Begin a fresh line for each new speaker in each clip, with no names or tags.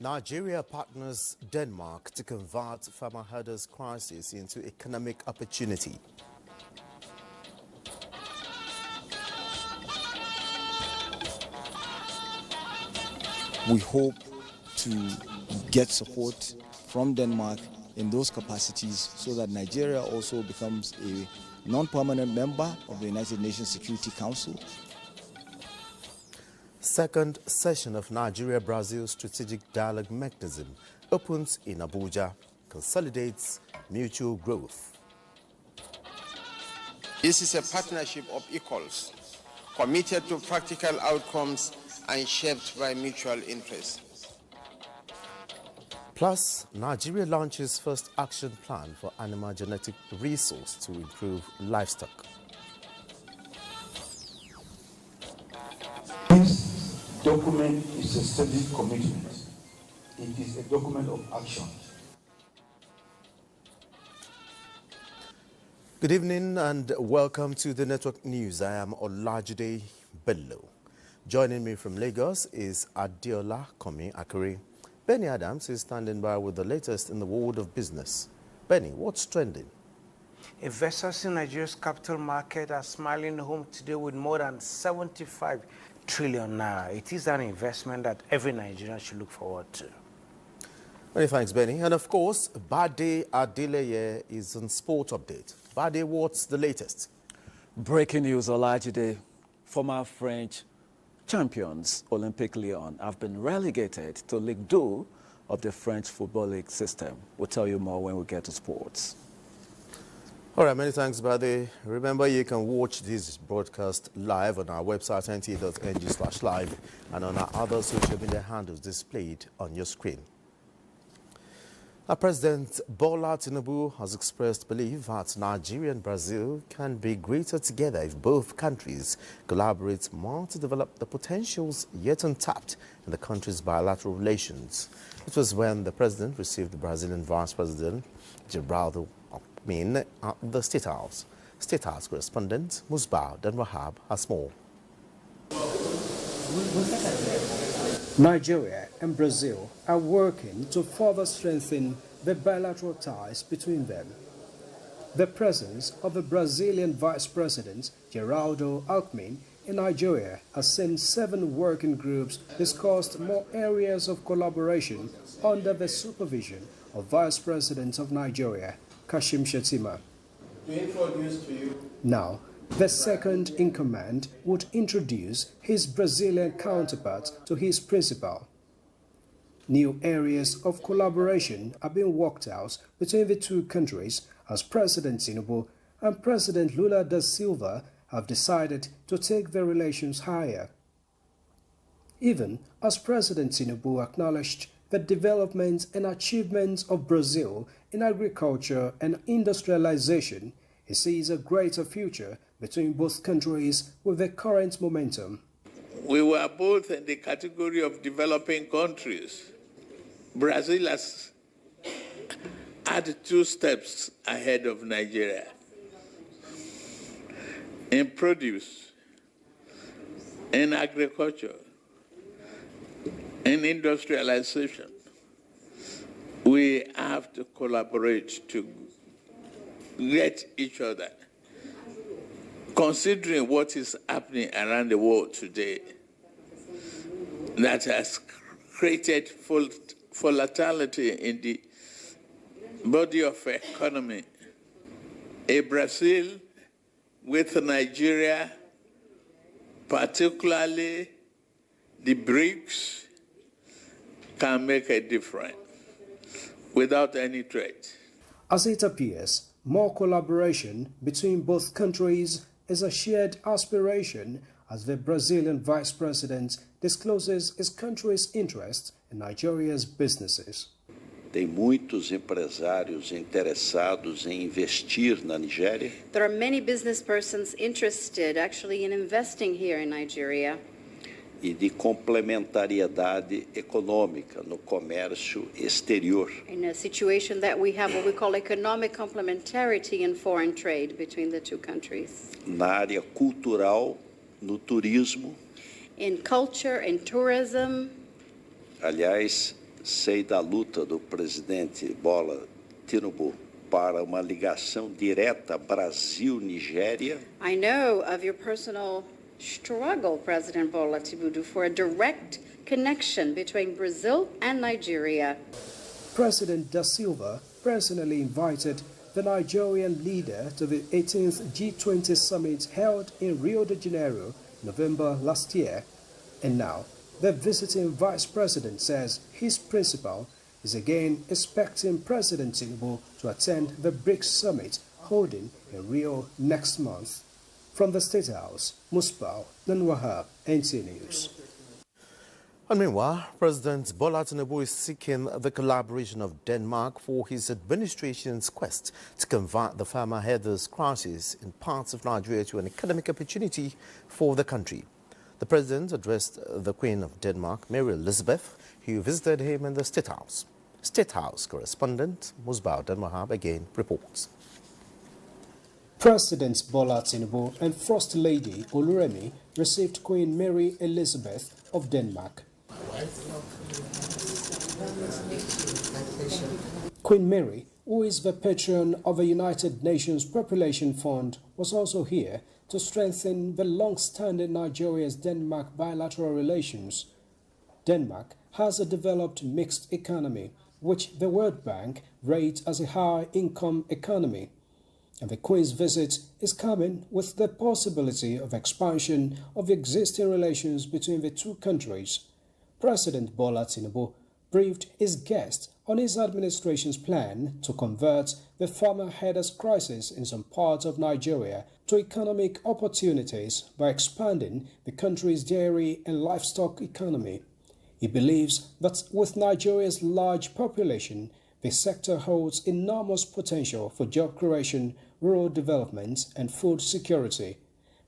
Nigeria partners Denmark to convert farmer herders' crisis into economic opportunity.
We hope to get support from Denmark in those capacities so that Nigeria also becomes a non-permanent member of the United Nations Security Council.
Second session of Nigeria-Brazil Strategic Dialogue Mechanism opens in Abuja, consolidates mutual growth.
This is a partnership of equals, committed to practical outcomes and shaped by mutual interest.
Plus, Nigeria launches first action plan for animal genetic resource to improve livestock.
This document is a strategic commitment. It is a document of action.
Good evening and welcome to the Network News. I am Olajide Bello. Joining me from Lagos is Adiola Komi Akure. Benny Adams is standing by with the latest in the world of business. Benny, what's trending?
Investors in Nigeria's capital market are smiling home today with more than 75 trillion naira. It is an investment that every Nigerian should look forward to.
Many thanks, Benny. And of course, Bade Adeleye is on Sport Update. Bade, what's the latest?
Breaking news, Olajide. Former French champions, Olympique Lyon, have been relegated to Ligue 2 of the French Football League system. We'll tell you more when we get to sports.
All right, many thanks, Bade. Remember, you can watch this broadcast live on our website, nta.ng/live, and on our other social media handles displayed on your screen. Now, President Bola Tinubu has expressed belief that Nigeria and Brazil can be greater together if both countries collaborate more to develop the potentials yet untapped in the countries' bilateral relations. It was when the president received the Brazilian Vice President Geraldo Alckmin at the State House. State House correspondent Musbah Dan Wahab has more.
Nigeria and Brazil are working to further strengthen the bilateral ties between them. The presence of the Brazilian Vice President Geraldo Alckmin in Nigeria has seen 7 working groups discussed more areas of collaboration under the supervision of Vice President of Nigeria, Kashim Shettima.
To introduce to you
Now, the second in command would introduce his Brazilian counterpart to his principal. New areas of collaboration are being worked out between the two countries as President Tinubu and President Lula da Silva have decided to take their relations higher. Even as President Tinubu acknowledged the development and achievements of Brazil in agriculture and industrialization, he sees a greater future between both countries with the current momentum.
We were both in the category of developing countries. Brazil has had 2 steps ahead of Nigeria. In produce, in agriculture, in industrialization, we have to collaborate to get each other. Considering what is happening around the world today, that has created volatility in the body of economy, a Brazil with Nigeria, particularly the BRICS, can make a difference without any threat.
As it appears, more collaboration between both countries is a shared aspiration as the Brazilian Vice President discloses his country's interest in Nigeria's businesses.
Tem muitos empresários interessados em investir na Nigéria.
There are many business persons interested actually in investing here in Nigeria.
E de complementariedade econômica no comércio exterior.
In a situation that we have what we call economic complementarity in foreign trade between the two countries.
Na área cultural, no turismo.
In culture and tourism.
Aliás, sei da luta do presidente Bola Tinubu para uma ligação direta Brasil-Nigéria.
I know of your personal struggle, President Bola Tinubu, for a direct connection between Brazil and Nigeria.
President Da Silva personally invited the Nigerian leader to the 18th G20 summit held in Rio de Janeiro, November last year. And now, the visiting vice president says his principal is again expecting President Tinubu to attend the BRICS summit holding in Rio next month. From the State House, Musbao Nanwahab, NTA News.
And meanwhile, President Bola Tinubu is seeking the collaboration of Denmark for his administration's quest to convert the farmer herders crisis in parts of Nigeria to an economic opportunity for the country. The president addressed the Queen of Denmark, Mary Elizabeth, who visited him in the State House. State House correspondent Musbao Danwahab again reports.
President Bola Tinubu and First Lady Oluremi received Queen Mary Elizabeth of Denmark. Queen Mary, who is the patron of the United Nations Population Fund, was also here to strengthen the long-standing Nigeria's-Denmark bilateral relations. Denmark has a developed mixed economy, which the World Bank rates as a high-income economy. And the Queen's visit is coming with the possibility of expansion of existing relations between the two countries. President Bola Tinubu briefed his guest on his administration's plan to convert the farmer herders crisis in some parts of Nigeria to economic opportunities by expanding the country's dairy and livestock economy. He believes that with Nigeria's large population, the sector holds enormous potential for job creation, rural development, and food security.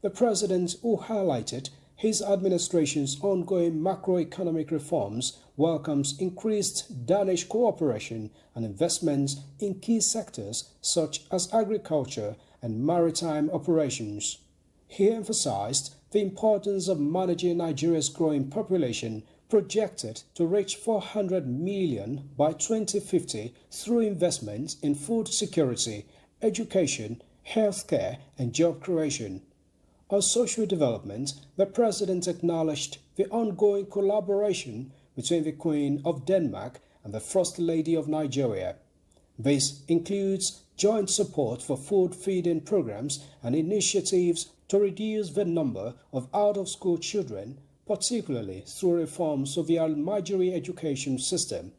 The president, who highlighted his administration's ongoing macroeconomic reforms, welcomes increased Danish cooperation and investments in key sectors such as agriculture and maritime operations. He emphasized the importance of managing Nigeria's growing population, projected to reach 400 million by 2050 through investments in food security, education, healthcare, and job creation. On social development, the president acknowledged the ongoing collaboration between the Queen of Denmark and the First Lady of Nigeria. This includes joint support for food feeding programs and initiatives to reduce the number of out-of-school children, particularly through reforms of the Almajiri education system.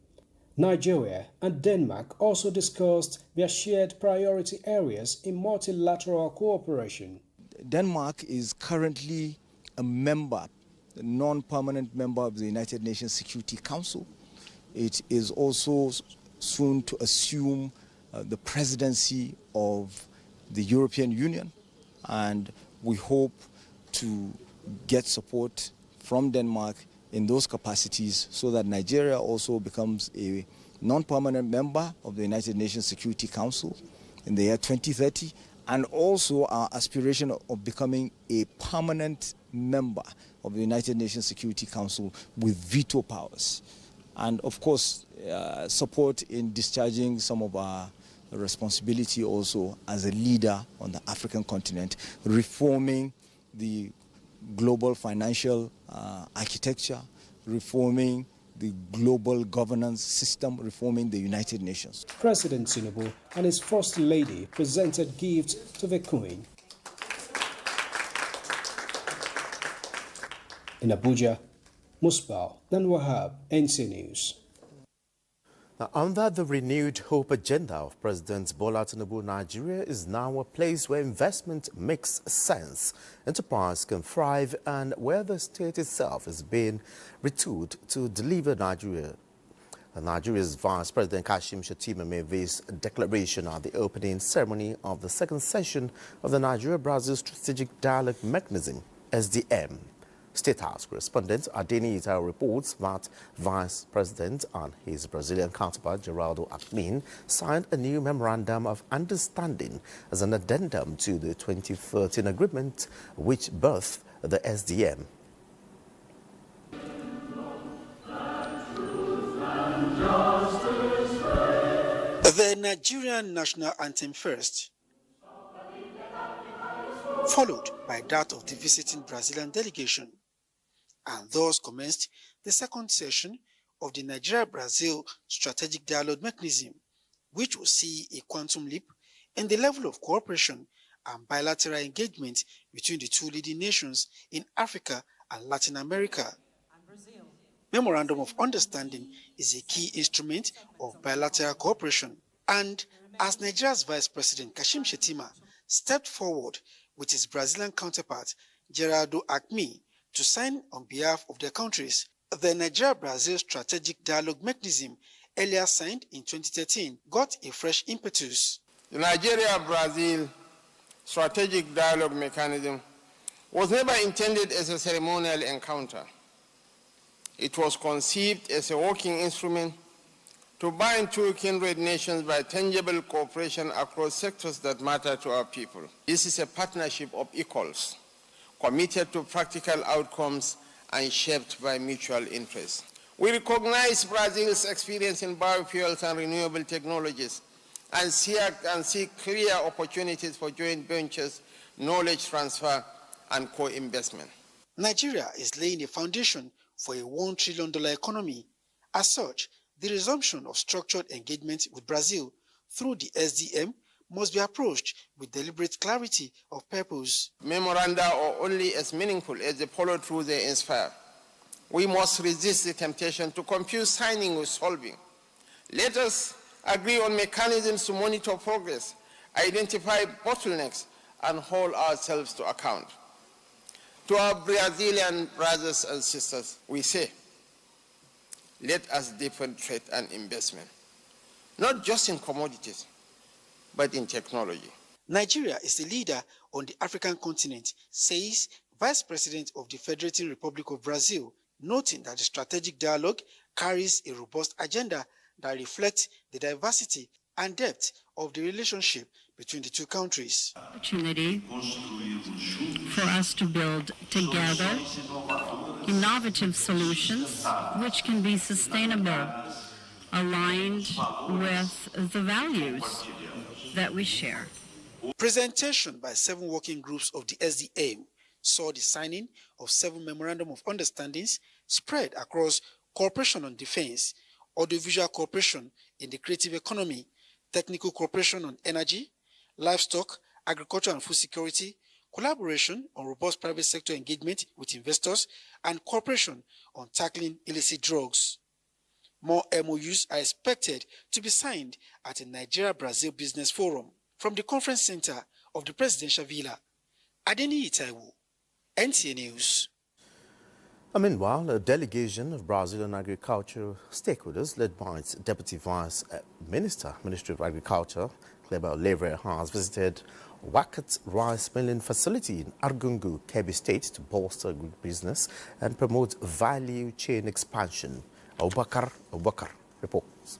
Nigeria and Denmark also discussed their shared priority areas in multilateral cooperation.
Denmark is currently a non-permanent member of the United Nations Security Council. It is also soon to assume the presidency of the European Union, and we hope to get support from Denmark in those capacities so that Nigeria also becomes a non-permanent member of the United Nations Security Council in the year 2030, and also our aspiration of becoming a permanent member of the United Nations Security Council with veto powers. And of course, support in discharging some of our responsibility also as a leader on the African continent, reforming the global financial architecture, reforming the global governance system, reforming the United Nations.
President Tinubu and his First Lady presented gifts to the Queen. In Abuja, Musbao Danwahab, NTA News.
Now, under the renewed hope agenda of President Bola Tinubu, Nigeria is now a place where investment makes sense, enterprise can thrive, and where the state itself is being retooled to deliver Nigeria. Nigeria's Vice President Kashim Shettima made this declaration at the opening ceremony of the second session of the Nigeria-Brazil Strategic Dialogue Mechanism, SDM. State House correspondent Adeni Ita reports that Vice President and his Brazilian counterpart Geraldo Alckmin signed a new memorandum of understanding as an addendum to the 2013 agreement which birthed the SDM.
Nigerian national anthem first, followed by that of the visiting Brazilian delegation, and thus commenced the second session of the Nigeria-Brazil Strategic Dialogue Mechanism, which will see a quantum leap in the level of cooperation and bilateral engagement between the two leading nations in Africa and Latin America. Memorandum of Understanding is a key instrument of bilateral cooperation, and as Nigeria's Vice President Kashim Shettima stepped forward with his Brazilian counterpart Gerardo Acme to sign on behalf of their countries, the Nigeria-Brazil Strategic Dialogue Mechanism, earlier signed in 2013, got a fresh impetus.
The Nigeria-Brazil Strategic Dialogue Mechanism was never intended as a ceremonial encounter. It was conceived as a working instrument to bind two kindred nations by tangible cooperation across sectors that matter to our people. This is a partnership of equals, committed to practical outcomes and shaped by mutual interest. We recognize Brazil's experience in biofuels and renewable technologies and see clear opportunities for joint ventures, knowledge transfer, and co-investment.
Nigeria is laying a foundation for a $1 trillion economy. As such, the resumption of structured engagement with Brazil through the SDM must be approached with deliberate clarity of purpose.
Memoranda are only as meaningful as the follow-through they inspire. We must resist the temptation to confuse signing with solving. Let us agree on mechanisms to monitor progress, identify bottlenecks, and hold ourselves to account. To our Brazilian brothers and sisters, we say, let us deepen trade and investment, not just in commodities, but in technology.
Nigeria is the leader on the African continent, says Vice President of the Federative Republic of Brazil, noting that the strategic dialogue carries a robust agenda that reflects the diversity and depth of the relationship between the two countries.
Opportunity for us to build together innovative solutions which can be sustainable, aligned with the values that we share.
Presentation by 7 working groups of the SDM saw the signing of 7 memorandum of understandings spread across cooperation on defense, audiovisual cooperation in the creative economy, technical cooperation on energy, livestock, agriculture and food security, collaboration on robust private sector engagement with investors, and cooperation on tackling illicit drugs. More MOUs are expected to be signed at the Nigeria-Brazil Business Forum. From the conference center of the Presidential Villa, Adeni Itaiwu, NTA News.
Meanwhile, a delegation of Brazilian agricultural stakeholders led by its Deputy Vice Minister, Ministry of Agriculture, Kleber Levre, has visited Wakat's rice milling facility in Argungu, Kebbi State to bolster agribusiness and promote value chain expansion. Abubakar reports.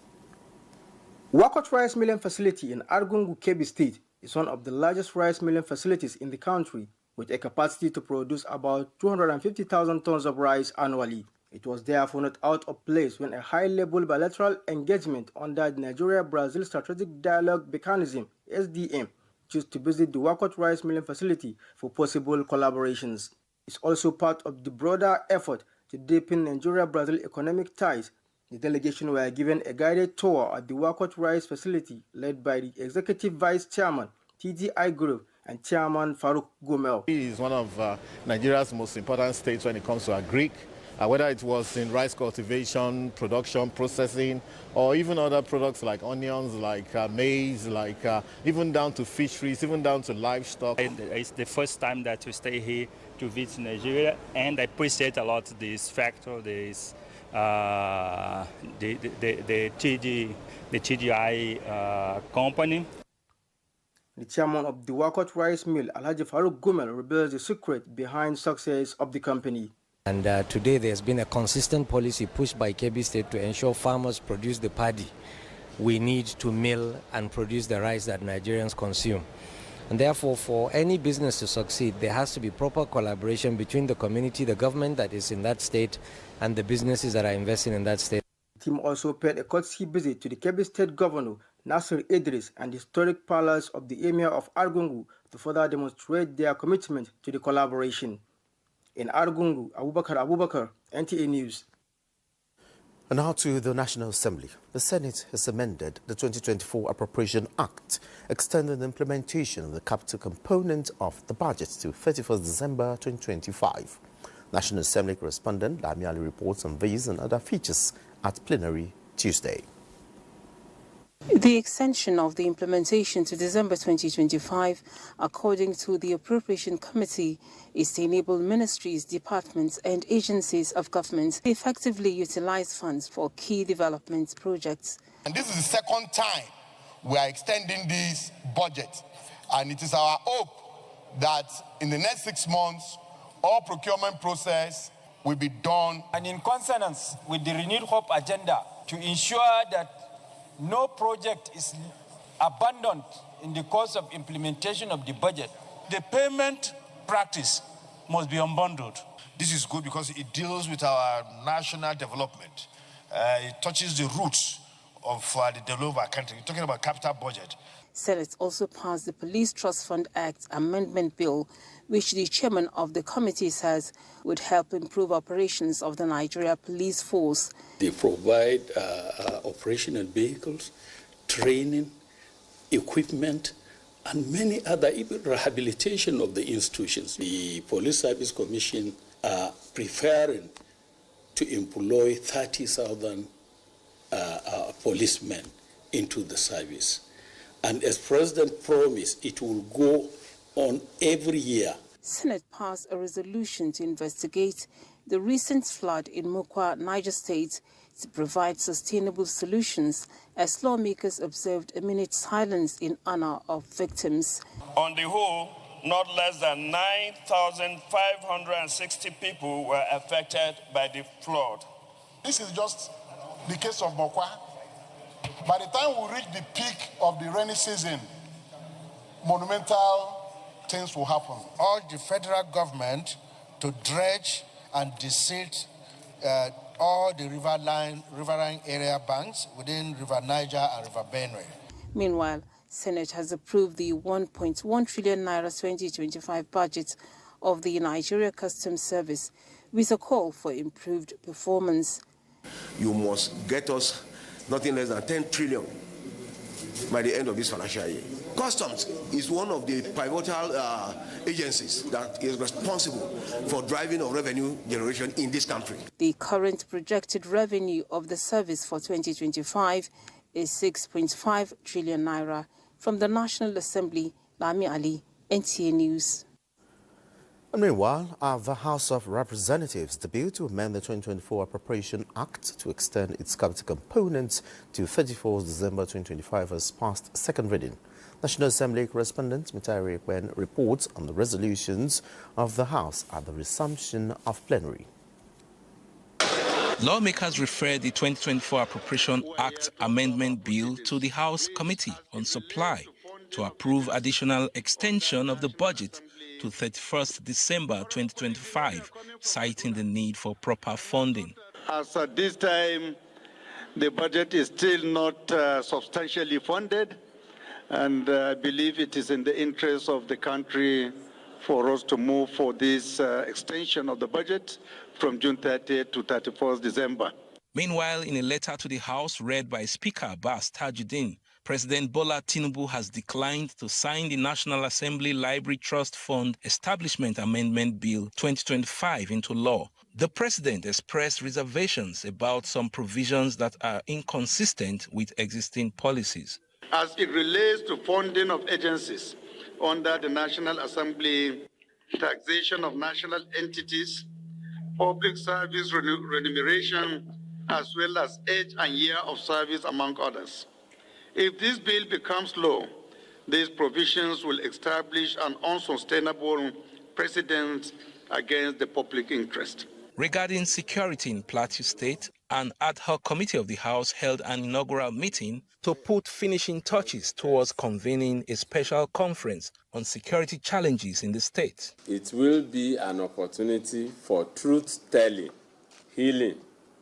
Wakat rice milling facility in Argungu, Kebbi State is one of the largest rice milling facilities in the country, with a capacity to produce about 250,000 tons of rice annually. It was therefore not out of place when a high-level bilateral engagement under the Nigeria-Brazil Strategic Dialogue Mechanism, SDM, chose to visit the Wakat rice milling facility for possible collaborations. It's also part of the broader effort to deepen Nigeria-Brazil economic ties. The delegation were given a guided tour at the Wakat rice facility led by the Executive Vice Chairman, TDI Group, and Chairman Farouk Gomel.
It is one of Nigeria's most important states when it comes to agric, whether it was in rice cultivation, production, processing, or even other products like onions, like maize, like even down to fisheries, even down to livestock.
It's the first time that we stay here to visit Nigeria, and I appreciate a lot this factor, this the TGI company.
The chairman of the Wakat rice mill, Alhaji Farouk Gomel, reveals the secret behind success of the company.
And today there's been a consistent policy pushed by Kebbi State to ensure farmers produce the paddy we need to mill and produce the rice that Nigerians consume. And therefore, for any business to succeed, there has to be proper collaboration between the community, the government that is in that state, and the businesses that are investing in that state.
The team also paid a courtesy visit to the Kebbi State Governor, Nasir Idris and the historic palace of the Emir of Argungu to further demonstrate their commitment to the collaboration. In Argungu, Abubakar, NTA News.
And now to the National Assembly. The Senate has amended the 2024 Appropriation Act, extending the implementation of the capital component of the budget to 31st December 2025. National Assembly correspondent Lami Ali reports on these and other features at plenary Tuesday.
The extension of the implementation to December 2025, according to the Appropriation Committee, is to enable ministries, departments and agencies of government to effectively utilize funds for key development projects.
And this is the second time we are extending this budget, and it is our hope that in the next 6 months, all procurement process will be done.
And in consonance with the Renewed Hope agenda to ensure that no project is abandoned in the course of implementation of the budget,
the payment practice must be unbundled. This is good because it deals with our national development. It touches the roots of the development of our country. We're talking about capital budget.
Senate also passed the Police Trust Fund Act Amendment Bill, which the chairman of the committee says would help improve operations of the Nigeria Police Force.
They provide operational vehicles, training, equipment, and many other, even rehabilitation of the institutions. The Police Service Commission are preparing to employ 30,000 policemen into the service. And as President promised, it will go on every year.
Senate passed a resolution to investigate the recent flood in Mokwa, Niger State, to provide sustainable solutions, as lawmakers observed a minute's silence in honor of victims.
On the whole, not less than 9,560 people were affected by the flood.
This is just the case of Mokwa. By the time we reach the peak of the rainy season, monumental things will happen.
Urge the federal government to dredge and deseal all the riverine area banks within River Niger and River Benue.
Meanwhile, Senate has approved the 1.1 trillion naira 2025 budget of the Nigeria Customs Service with a call for improved performance.
You must get us nothing less than 10 trillion by the end of this financial year. Customs is one of the pivotal agencies that is responsible for driving of revenue generation in this country.
The current projected revenue of the service for 2025 is 6.5 trillion naira. From the National Assembly, Lami Ali, NTA News.
And meanwhile, the House of Representatives, the bill to amend the 2024 Appropriation Act to extend its capital components to 31st December 2025 has passed second reading. National Assembly correspondent Mitari Ekwen reports on the resolutions of the House at the resumption of plenary.
Lawmakers referred the 2024 Appropriation Act Amendment Bill to the House Committee on Supply to approve additional extension of the budget to 31st December 2025, citing the need for proper funding.
As at this time, the budget is still not substantially funded, and I believe it is in the interest of the country for us to move for this extension of the budget from June 30th to 31st December.
Meanwhile, in a letter to the House read by Speaker Abbas Tajuddin, President Bola Tinubu has declined to sign the National Assembly Library Trust Fund Establishment Amendment Bill 2025 into law. The President expressed reservations about some provisions that are inconsistent with existing policies.
As it relates to funding of agencies under the National Assembly, taxation of national entities, public service remuneration, as well as age and year of service, among others. If this bill becomes law, these provisions will establish an unsustainable precedent against the public interest.
Regarding security in Plateau State, an ad hoc committee of the House held an inaugural meeting to put finishing touches towards convening a special conference on security challenges in the state.
It will be an opportunity for truth-telling, healing,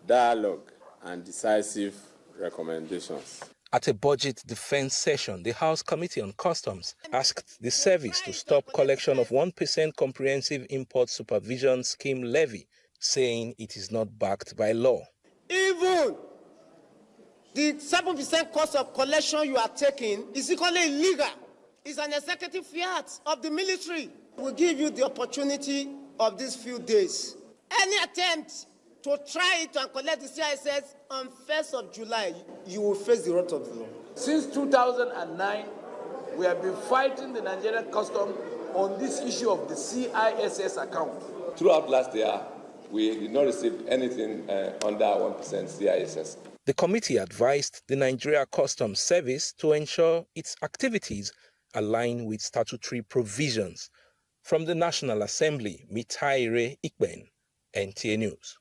dialogue, and decisive recommendations.
At a budget defense session, the House Committee on Customs asked the service to stop collection of 1% comprehensive import supervision scheme levy, saying it is not backed by law.
Even the 7% cost of collection you are taking is equally illegal. It's an executive fiat of the military. We'll give you the opportunity of these few days. Any attempt to try it and collect the CISS on 1st of July, you will face the wrath of the law.
Since 2009, we have been fighting the Nigerian custom on this issue of the CISS account.
Throughout last year, we did not receive anything under 1% CISS.
The committee advised the Nigeria Customs Service to ensure its activities align with statutory provisions. From the National Assembly, Mitaire Ikben, NTA News.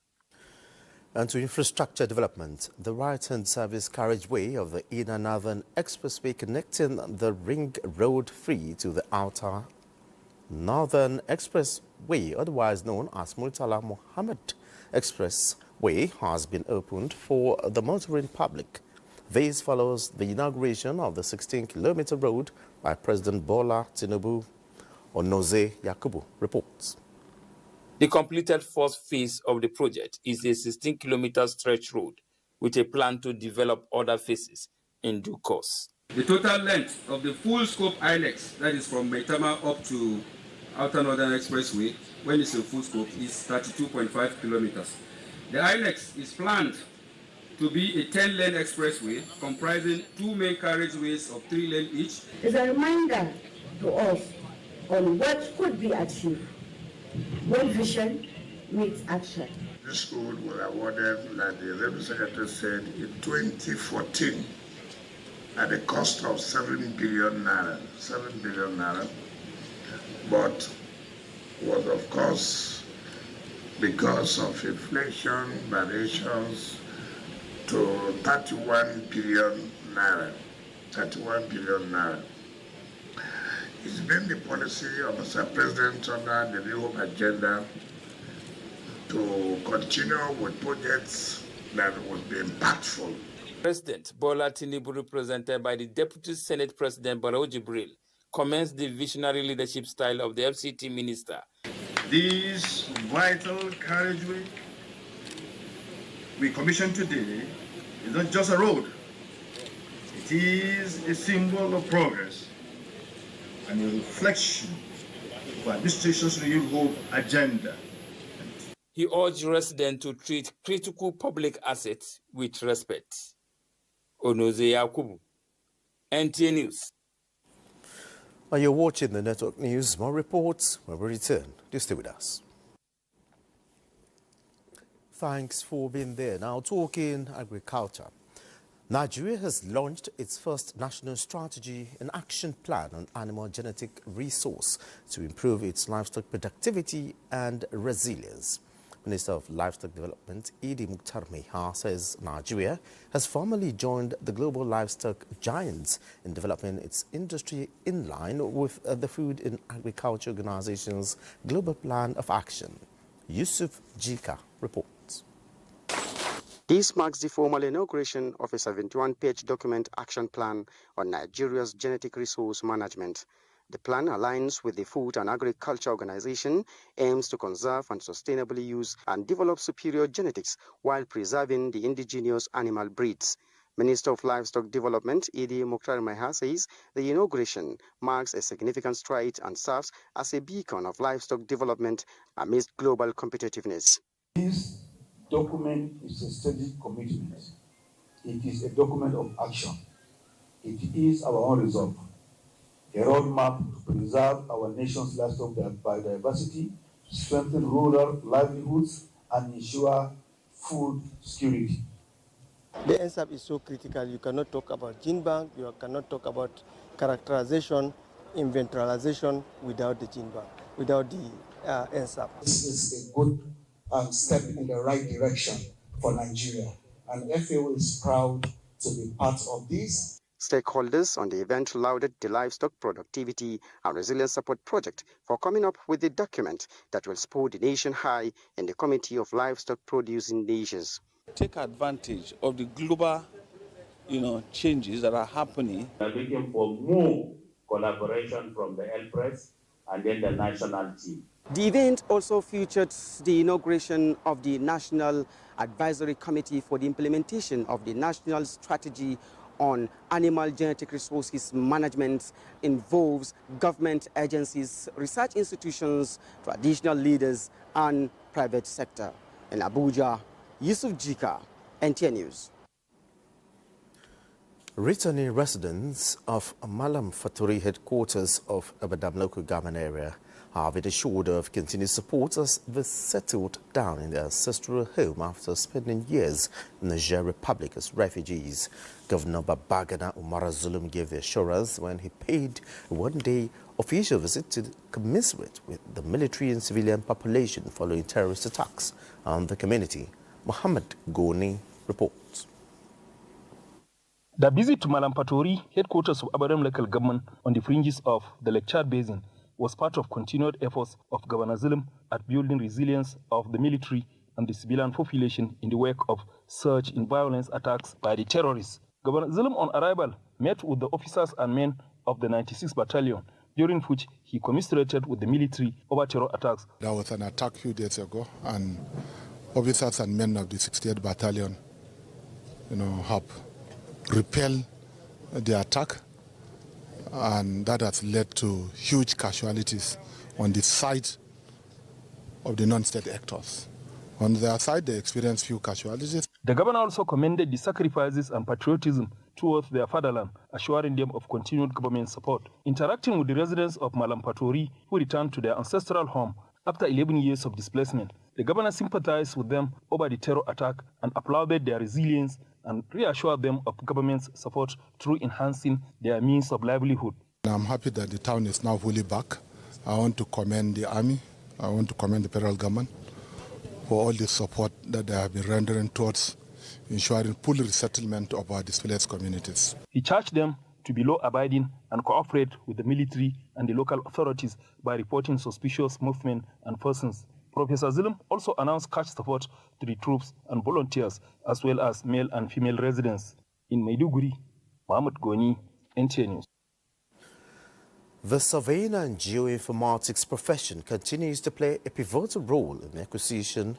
And to infrastructure development, the right-hand service carriageway of the Inner Northern Expressway connecting the Ring Road Free to the Outer Northern Expressway, otherwise known as Murtala Mohammed Expressway, has been opened for the motoring public. This follows the inauguration of the 16-kilometer road by President Bola Tinubu. Onoze Yakubu reports.
The completed first phase of the project is a 16-kilometer stretch road with a plan to develop other phases in due course.
The total length of the full scope ILEX, that is from Maitama up to Outer Northern Expressway, when it's in full scope, is 32.5 kilometers. The ILEX is planned to be a 10-lane expressway comprising 2 main carriageways of 3 lanes each.
It's a reminder to us on what could be achieved when vision meets action.
This road was awarded, like the Revenue Secretary said, in 2014 at a cost of 7 billion naira. 7 billion naira, but was of course because of inflation variations to 31 billion naira. 31 billion naira. It's been the policy of Mr. President under the New Hope agenda to continue with projects that would be impactful.
President Bola Tinubu, represented by the Deputy Senate President Barrow Jibril, commends the visionary leadership style of the FCT minister.
This vital carriageway we commissioned today is not just a road. It is a symbol of progress and a reflection of administration's New Hope agenda.
He urged residents to treat critical public assets with respect. Onoze Yakubu, NTA News.
Are you watching the network news? More reports when we return. Do stay with us. Thanks for being there. Now, talking agriculture. Nigeria has launched its first national strategy and action plan on animal genetic resource to improve its livestock productivity and resilience. Minister of Livestock Development, Idi Mukhtar Meha, says Nigeria has formally joined the global livestock giants in developing its industry in line with the Food and Agriculture Organization's Global Plan of Action. Yusuf Jika reports.
This marks the formal inauguration of a 71-page document action plan on Nigeria's genetic resource management. The plan aligns with the Food and Agriculture Organization, aims to conserve and sustainably use and develop superior genetics while preserving the indigenous animal breeds. Minister of Livestock Development, Idi Mukhtar Meha, says the inauguration marks a significant stride and serves as a beacon of livestock development amidst global competitiveness.
This document is a strategic commitment. It is a document of action. It is our own resolve, a roadmap to preserve our nation's livestock biodiversity, strengthen rural livelihoods, and ensure food security.
The NSAP is so critical. You cannot talk about gene bank, you cannot talk about characterization, inventorization without the gene bank, without the NSAP.
This is a good step in the right direction for Nigeria, and FAO is proud to be part of this.
Stakeholders on the event lauded the Livestock Productivity and Resilience Support Project for coming up with a document that will support the nation high in the Committee of Livestock Producing Nations.
Take advantage of the global
changes that are happening.
We're looking for more collaboration from the Health Press and then the national team.
The event also featured the inauguration of the National Advisory Committee for the implementation of the National Strategy on Animal Genetic Resources Management. Involves government agencies, research institutions, traditional leaders, and private sector. In Abuja, Yusuf Jika, NTA News.
Returning residents of Malam Faturi headquarters of Abadam local government area have been assured of continued support as they settled down in their ancestral home after spending years in the Niger Republic as refugees. Governor Babagana Umara Zulum gave the assurance when he paid a one-day official visit to commiserate with the military and civilian population following terrorist attacks on the community. Muhammad Goni reports.
The visit to Malampatori, headquarters of Abadam local government on the fringes of the Lake Chad Basin, was part of continued efforts of Governor Zulum at building resilience of the military and the civilian population in the wake of surge in violence attacks by the terrorists. Governor Zulum on arrival met with the officers and men of the 96th Battalion, during which he commiserated with the military over terror attacks.
There was an attack a few days ago, and officers and men of the 68th Battalion, have repelled the attack, and that has led to huge casualties on the side of the non-state actors. On their side, they experienced few casualties.
The governor also commended the sacrifices and patriotism towards their fatherland, assuring them of continued government support. Interacting with the residents of Malampatori who returned to their ancestral home after 11 years of displacement, the governor sympathized with them over the terror attack and applauded their resilience and reassured them of government's support through enhancing their means of livelihood.
I'm happy that the town is now fully back. I want to commend the army, I want to commend the federal government for all the support that they have been rendering towards ensuring full resettlement of our displaced communities.
He charged them to be law-abiding and cooperate with the military and the local authorities by reporting suspicious movement and persons. Professor Zulum also announced cash support to the troops and volunteers, as well as male and female residents. In Maiduguri, Mohamed Goni, NTA News.
The surveying and geoinformatics profession continues to play a pivotal role in the acquisition,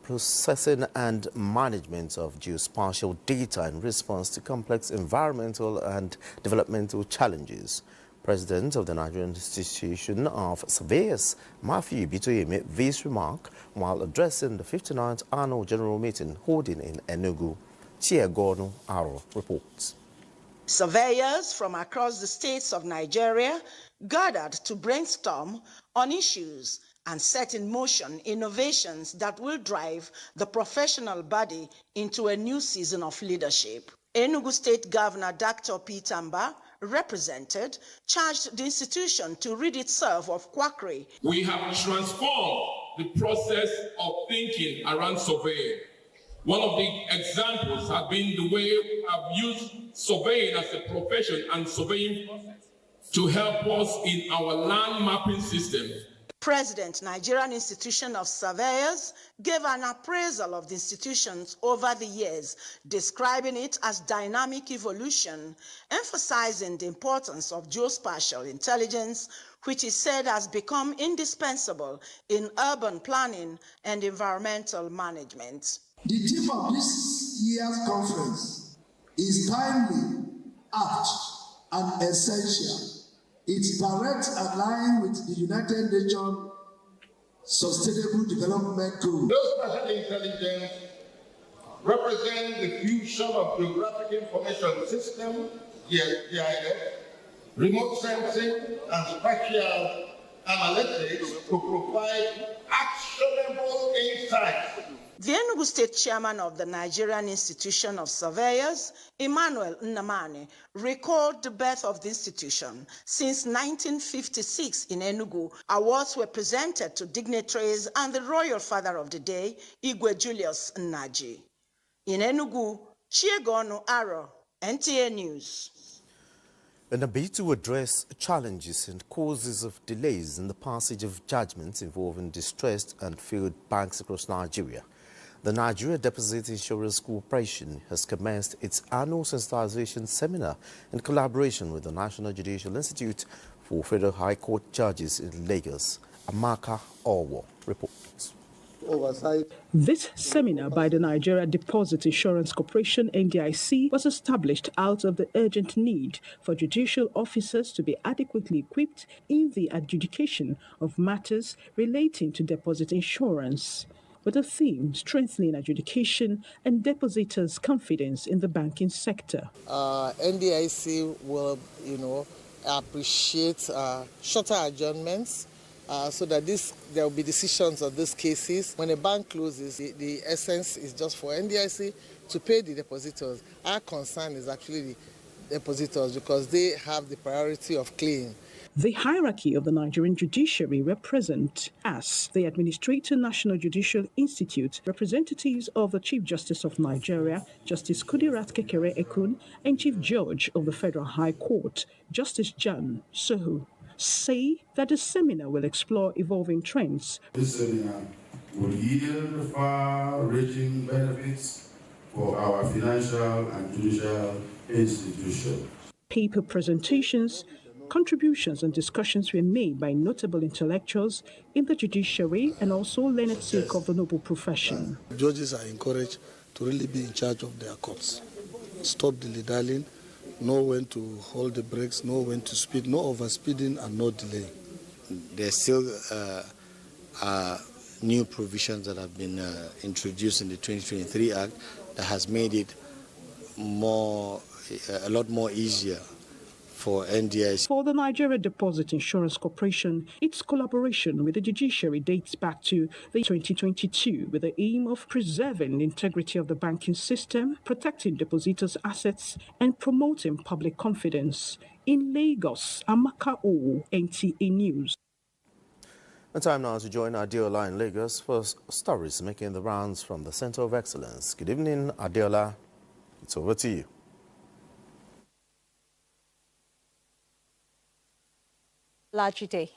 processing and management of geospatial data in response to complex environmental and developmental challenges. President of the Nigerian Institution of Surveyors, Matthew Bitoye, made this remark while addressing the 59th Annual General Meeting holding in Enugu. Chiagono Aro reports.
Surveyors from across the states of Nigeria gathered to brainstorm on issues and set in motion innovations that will drive the professional body into a new season of leadership. Enugu State Governor Dr. P. Tamba represented, charged the institution to rid itself of quackery.
We have transformed the process of thinking around surveying. One of the examples has been the way we have used surveying as a profession and surveying to help us in our land mapping system.
President, Nigerian Institution of Surveyors, gave an appraisal of the institutions over the years, describing it as dynamic evolution, emphasizing the importance of geospatial intelligence, which is said has become indispensable in urban planning and environmental management.
The theme of this year's conference is timely, apt, and essential. It's direct aligned with the United Nations Sustainable Development Goals.
Geospatial intelligence represents the fusion of geographic information system, GIS, remote sensing, and spatial analytics to provide actionable insights.
The Enugu State Chairman of the Nigerian Institution of Surveyors, Emmanuel Nnamani, recalled the birth of the institution. Since 1956 in Enugu, awards were presented to dignitaries and the royal father of the day, Igwe Julius Nnaji. In Enugu, Chiegonu Aro, NTA News.
In a bid to address challenges and causes of delays in the passage of judgments involving distressed and failed banks across Nigeria, The Nigeria Deposit Insurance Corporation has commenced its annual sensitization seminar in collaboration with the National Judicial Institute for Federal High Court Judges in Lagos. Amaka Orwo reports.
This seminar by the Nigeria Deposit Insurance Corporation, NDIC, was established out of the urgent need for judicial officers to be adequately equipped in the adjudication of matters relating to deposit insurance, with the theme strengthening adjudication and depositors' confidence in the banking sector.
NDIC will, appreciate shorter adjournments so that there will be decisions on these cases. When a bank closes, the essence is just for NDIC to pay the depositors. Our concern is actually the depositors because they have the priority of claim.
The hierarchy of the Nigerian judiciary were present as the Administrator National Judicial Institute, representatives of the Chief Justice of Nigeria, Justice Kudirat Kekere Ekun, and Chief Judge of the Federal High Court, Justice Jan Sohu, say that the seminar will explore evolving trends.
This seminar will yield far-reaching benefits for our financial and judicial institutions.
Paper presentations, contributions and discussions were made by notable intellectuals in the judiciary and also learned sake of the noble profession.
Judges are encouraged to really be in charge of their courts. Stop dilly-dallying, know when to hold the brakes, know when to speed, no overspeeding and no delay.
There's still new provisions that have been introduced in the 2023 Act that has made it a lot more easier for NDIC.
For the Nigeria Deposit Insurance Corporation, its collaboration with the judiciary dates back to the 2022 with the aim of preserving the integrity of the banking system, protecting depositors' assets, and promoting public confidence. In Lagos, Amaka O, NTA News.
And time now to join Adeola in Lagos for stories making the rounds from the Center of Excellence. Good evening, Adeola. It's over to you.
Lajide.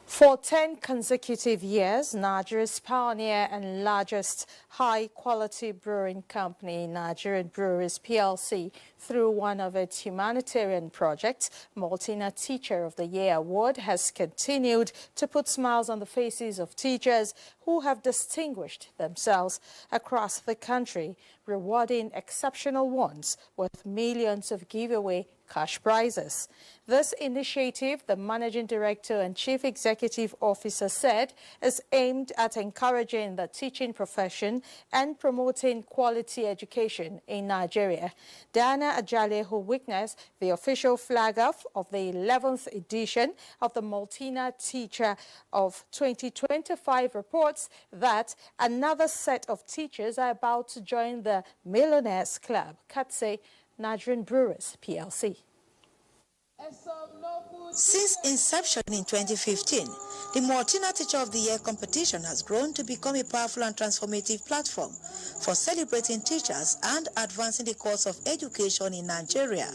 For 10 consecutive years, Nigeria's pioneer and largest high-quality brewing company, Nigerian Breweries PLC, through one of its humanitarian projects, Maltina Teacher of the Year Award, has continued to put smiles on the faces of teachers who have distinguished themselves across the country, rewarding exceptional ones with millions of giveaway cash prizes. This initiative, the Managing Director and Chief Executive Officer said, is aimed at encouraging the teaching profession and promoting quality education in Nigeria. Diana Ajale, who witnessed the official flag-off of the 11th edition of the Maltina Teacher of 2025, reports that another set of teachers are about to join the Millionaires Club, Katse Nigerian Brewers PLC.
Since inception in 2015, the Maltina Teacher of the Year competition has grown to become a powerful and transformative platform for celebrating teachers and advancing the cause of education in Nigeria.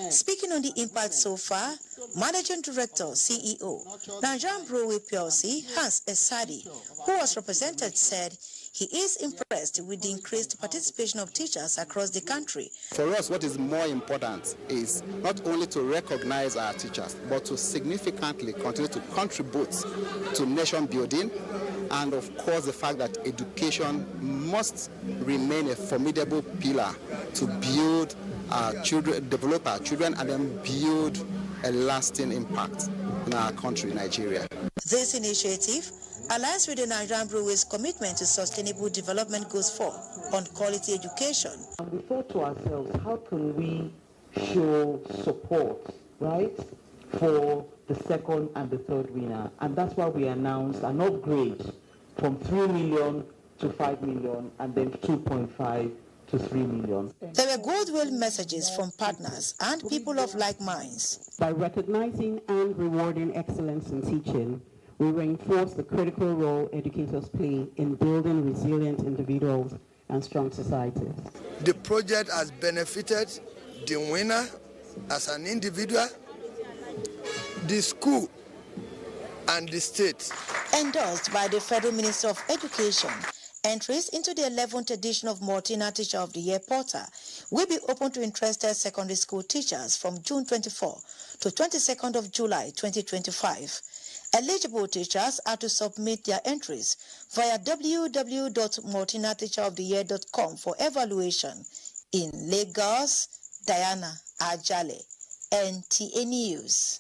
Speaking on the impact so far, Managing Director, CEO, Nigerian Breweries PLC, Hans Esadi, who was represented, said he is impressed with the increased participation of teachers across the country.
For us, what is more important is not only to recognize our teachers, but to significantly continue to contribute to nation building, and of course the fact that education must remain a formidable pillar to build our children, develop our children, and then build a lasting impact in our country, Nigeria.
This initiative aligns with the Nigerian Breweries' commitment to sustainable development goals 4 on quality education.
And we thought to ourselves, how can we show support, right, for the second and the third winner? And that's why we announced an upgrade from 3 million to 5 million and then 2.5 to 3 million.
There were goodwill messages from partners and people of like minds.
By recognizing and rewarding excellence in teaching, we reinforce the critical role educators play in building resilient individuals and strong societies.
The project has benefited the winner as an individual, the school, and the state.
Endorsed by the Federal Minister of Education, entries into the 11th edition of Martina Teacher of the Year Portal will be open to interested secondary school teachers from June 24 to 22nd of July 2025. Eligible teachers are to submit their entries via www.martinateacheroftheyear.com for evaluation. In Lagos, Diana Ajale, NTA News.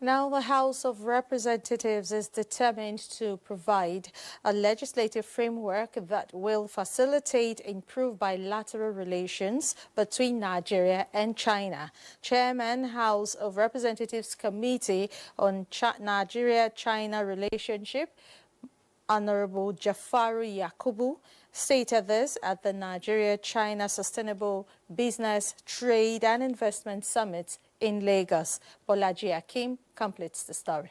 Now, the House of Representatives is determined to provide a legislative framework that will facilitate improved bilateral relations between Nigeria and China. Chairman, House of Representatives Committee on Nigeria-China Relationship, Honorable Jafaru Yakubu, stated this at the Nigeria-China Sustainable Business, Trade and Investment Summit in Lagos. Bolaji Akim completes the story.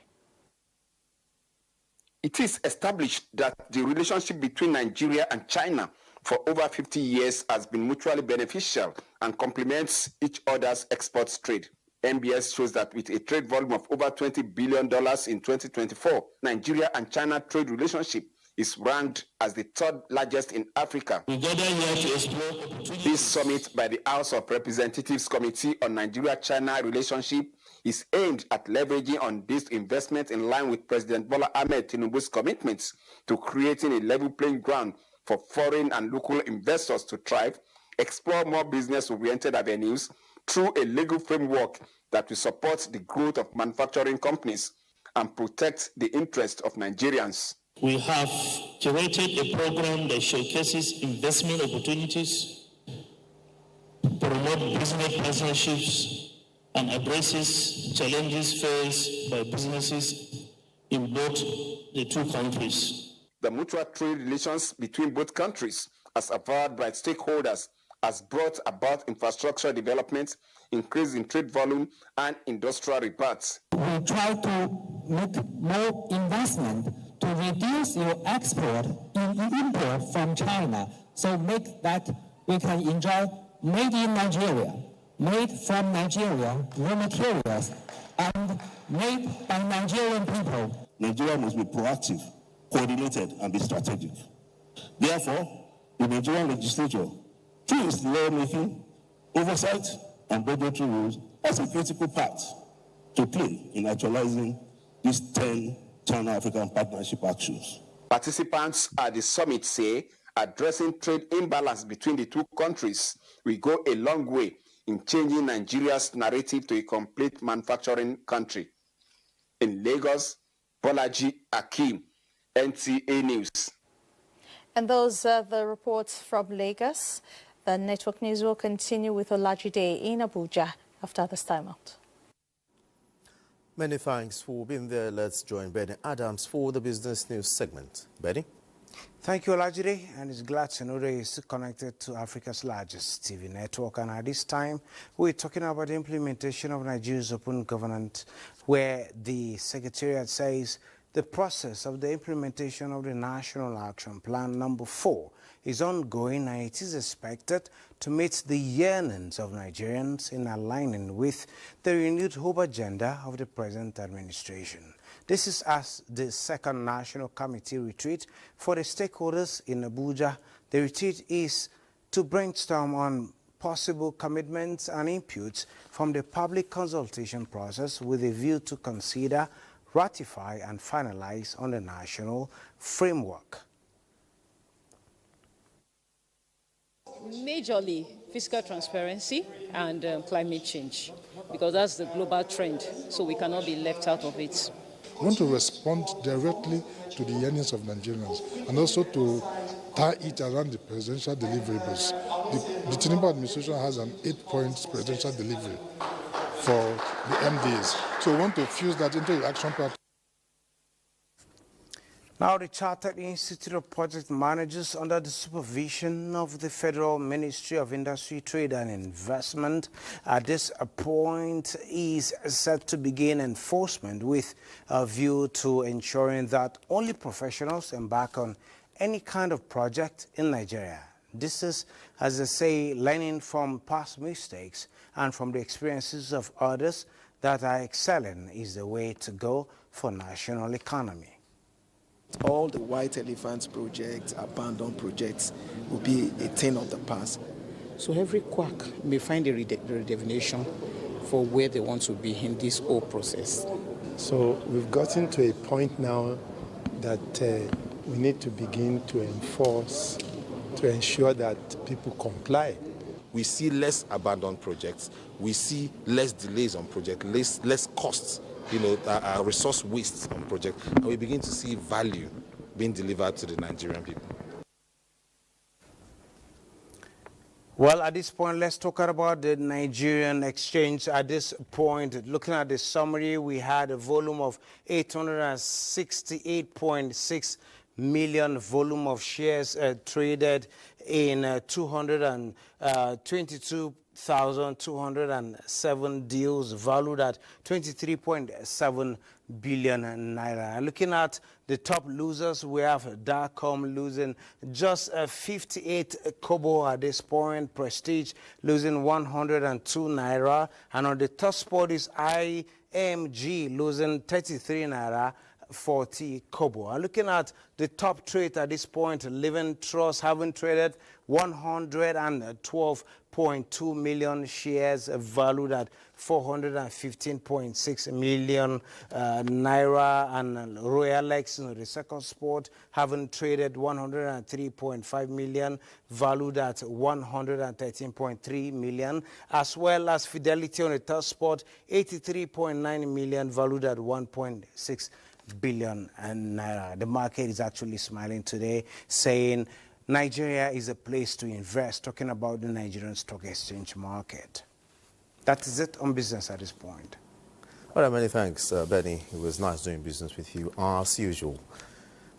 It is established that the relationship between Nigeria and China for over 50 years has been mutually beneficial and complements each other's exports trade. MBS shows that with a trade volume of over $20 billion in 2024, Nigeria and China trade relationship is ranked as the third largest in Africa. This summit by the House of Representatives Committee on Nigeria-China Relationship is aimed at leveraging on this investment in line with President Bola Ahmed Tinubu's commitments to creating a level playing ground for foreign and local investors to thrive, explore more business-oriented avenues through a legal framework that will support the growth of manufacturing companies and protect the interests of Nigerians.
We have curated a program that showcases investment opportunities, promote business partnerships, and addresses challenges faced by businesses in both the two countries.
The mutual trade relations between both countries, as averred by stakeholders, has brought about infrastructure development, increase in trade volume, and industrial rebirths.
We try to make more investment to reduce your export in import from China, so make that we can enjoy made in Nigeria, made from Nigeria, raw materials, and made by Nigerian people.
Nigeria must be proactive, coordinated, and be strategic. Therefore, the Nigerian legislature, through its lawmaking, oversight, and budgetary rules, has a critical part to play in actualizing these 10 China-African partnership actions.
Participants at the summit say addressing trade imbalance between the two countries will go a long way in changing Nigeria's narrative to a complete manufacturing country. In Lagos, Bolaji Akim, NTA News.
And those are the reports from Lagos. The network news will continue with Olajide in Abuja after this time out.
Many thanks for being there. Let's join Benny Adams for the business news segment. Benny?
Thank you, Olajide, and it's glad to know that you're still connected to Africa's largest TV network. And at this time, we're talking about the implementation of Nigeria's open governance, where the Secretariat says the process of the implementation of the National Action Plan number 4 is ongoing, and it is expected to meet the yearnings of Nigerians in aligning with the renewed hope agenda of the present administration. This is as the second National Committee retreat for the stakeholders in Abuja. The retreat is to brainstorm on possible commitments and inputs from the public consultation process with a view to consider, ratify, and finalize on the national framework.
Majorly fiscal transparency and climate change, because that's the global trend, so we cannot be left out of it.
We want to respond directly to the yearnings of Nigerians and also to tie it around the presidential deliverables. The Tinubu administration has an 8-point presidential delivery for the MDs. So we want to fuse that into the action plan.
Now, the Chartered Institute of Project Managers, under the supervision of the Federal Ministry of Industry, Trade and Investment, at this point is set to begin enforcement with a view to ensuring that only professionals embark on any kind of project in Nigeria. This is, as they say, learning from past mistakes and from the experiences of others that are excelling is the way to go for national economy.
All the white elephants projects, abandoned projects, will be a thing of the past.
So every quack may find a redefinition for where they want to be in this whole process.
So we've gotten to a point now that we need to begin to enforce, to ensure that people comply.
We see less abandoned projects. We see less delays on projects, less costs, resource waste on projects, and we begin to see value being delivered to the Nigerian people.
Well, at this point, let's talk about the Nigerian exchange. At this point, looking at the summary, we had a volume of 868.6 million volume of shares traded in 222,207 deals valued at 23.7 billion naira. Looking at the top losers, we have Darcom losing just 58 kobo at this point, Prestige losing 102 naira, and on the top spot is IMG losing 33 naira 40 kobo. And looking at the top trade at this point, Living Trust having traded 112.2 million shares valued at 415.6 million naira, and Royalex, the second spot, having traded 103.5 million valued at 113.3 million, as well as Fidelity on the third spot, 83.9 million valued at 1.6 billion naira. The market is actually smiling today, saying Nigeria is a place to invest, talking about the Nigerian stock exchange market. That is it on business at this point.
All right, many thanks, Benny. It was nice doing business with you, as usual.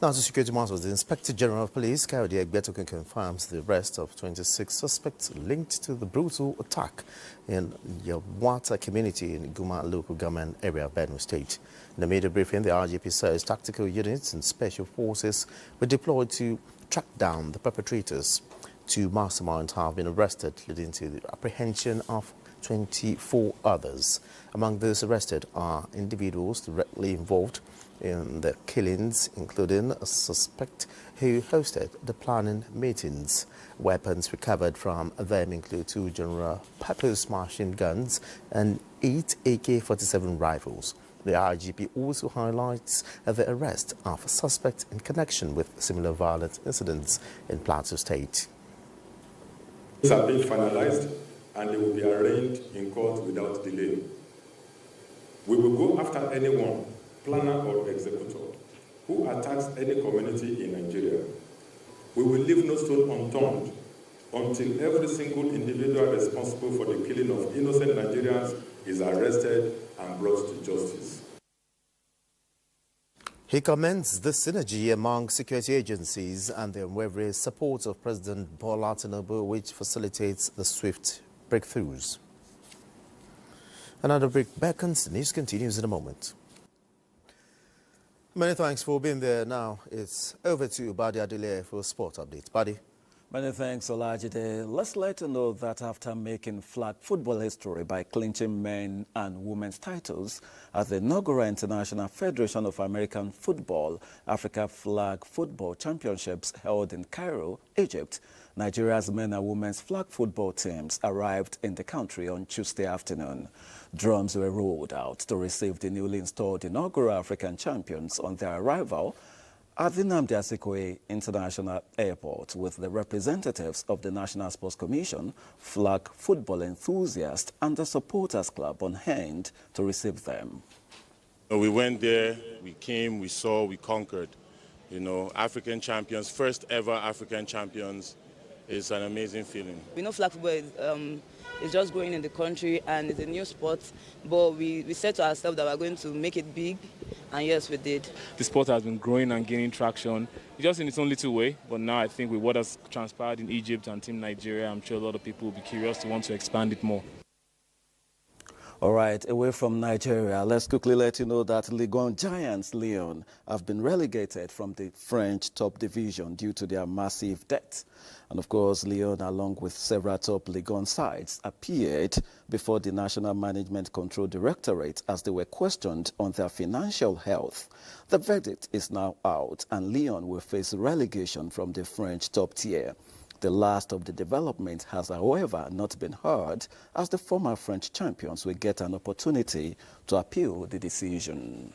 Now, to security matters, the Inspector General of Police, Kayode Egbetoken, confirms the arrest of 26 suspects linked to the brutal attack in the Yawata community in Guma local government area of Benue State. In the media briefing, the RGP says tactical units and special forces were deployed to track down the perpetrators. 2 masterminds have been arrested, leading to the apprehension of 24 others. Among those arrested are individuals directly involved in the killings, including a suspect who hosted the planning meetings. Weapons recovered from them include 2 general-purpose machine guns and 8 AK-47 rifles. The IGP also highlights the arrest of suspects in connection with similar violent incidents in Plateau State.
These have been finalized and they will be arraigned in court without delay. We will go after anyone, planner or executor, who attacks any community in Nigeria. We will leave no stone unturned until every single individual responsible for the killing of innocent Nigerians is arrested and brought to justice.
He commends the synergy among security agencies and the unwavering support of President Bola Tinubu, which facilitates the swift breakthroughs. Another break beckons. The news continues in a moment. Many thanks for being there. Now it's over to Badi Adile for a sport update. Badi.
Many thanks, Olajide. Let's let you know that after making flag football history by clinching men and women's titles at the inaugural International Federation of American Football Africa Flag Football Championships held in Cairo, Egypt, Nigeria's men and women's flag football teams arrived in the country on Tuesday afternoon. Drums were rolled out to receive the newly installed inaugural African champions on their arrival at the Nnamdi Azikiwe International Airport, with the representatives of the National Sports Commission, flag football enthusiasts and the supporters club on hand to receive them.
We went there, we came, we saw, we conquered. You know, African champions, first ever African champions, is an amazing feeling.
We know flag football is just growing in the country and it's a new sport, but we said to ourselves that we're going to make it big, and yes, we did.
The sport has been growing and gaining traction, just in its own little way, but now I think with what has transpired in Egypt and Team Nigeria, I'm sure a lot of people will be curious to want to expand it more.
All right, away from Nigeria, let's quickly let you know that Ligue 1 giants Lyon have been relegated from the French top division due to their massive debt. And of course, Lyon, along with several top Ligue 1 sides, appeared before the National Management Control Directorate as they were questioned on their financial health. The verdict is now out, and Lyon will face relegation from the French top tier. The last of the development has, however, not been heard, as the former French champions will get an opportunity to appeal the decision.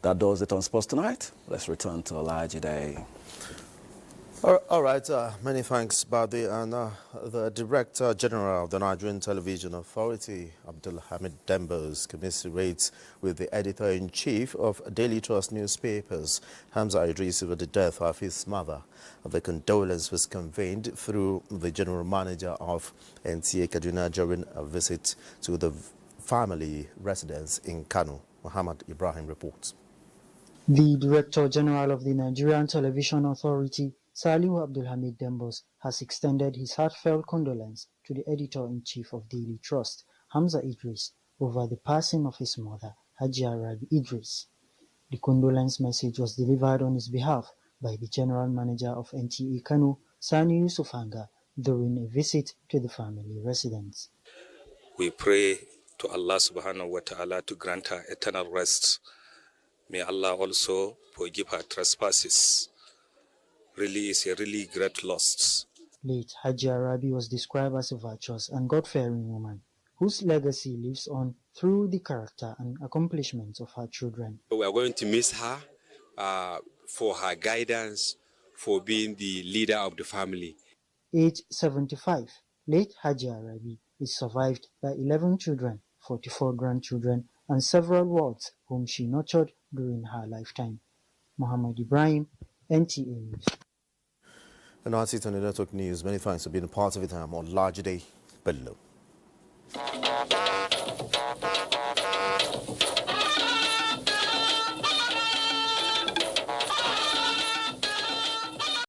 That does it on Sports Tonight. Let's return to Olajide.
All right, many thanks, Badi. And the Director General of the Nigerian Television Authority, Abdulhamid Dembos, commiserates with the Editor-in-Chief of Daily Trust newspapers, Hamza Idris, over the death of his mother. The condolence was conveyed through the General Manager of NTA Kaduna during a visit to the family residence in Kano. Muhammad Ibrahim reports.
The Director General of the Nigerian Television Authority, Salihu Abdulhamid Dembos, has extended his heartfelt condolence to the Editor-in-Chief of Daily Trust, Hamza Idris, over the passing of his mother, Hajia Rabi Idris. The condolence message was delivered on his behalf by the General Manager of NTA Kano, Sani Yusufanga, during a visit to the family residence.
We pray to Allah subhanahu wa ta'ala to grant her eternal rest. May Allah also forgive her trespasses. Really is a really great loss.
Late Hajia Rabi was described as a virtuous and God-fearing woman, whose legacy lives on through the character and accomplishments of her children.
We are going to miss her for her guidance, for being the leader of the family.
Age 75, late Hajia Rabi is survived by 11 children, 44 grandchildren, and several wards whom she nurtured during her lifetime. Muhammad Ibrahim, NTA News.
And that's it on the Network News. Many thanks for being a part of it. I'm on Large Day below.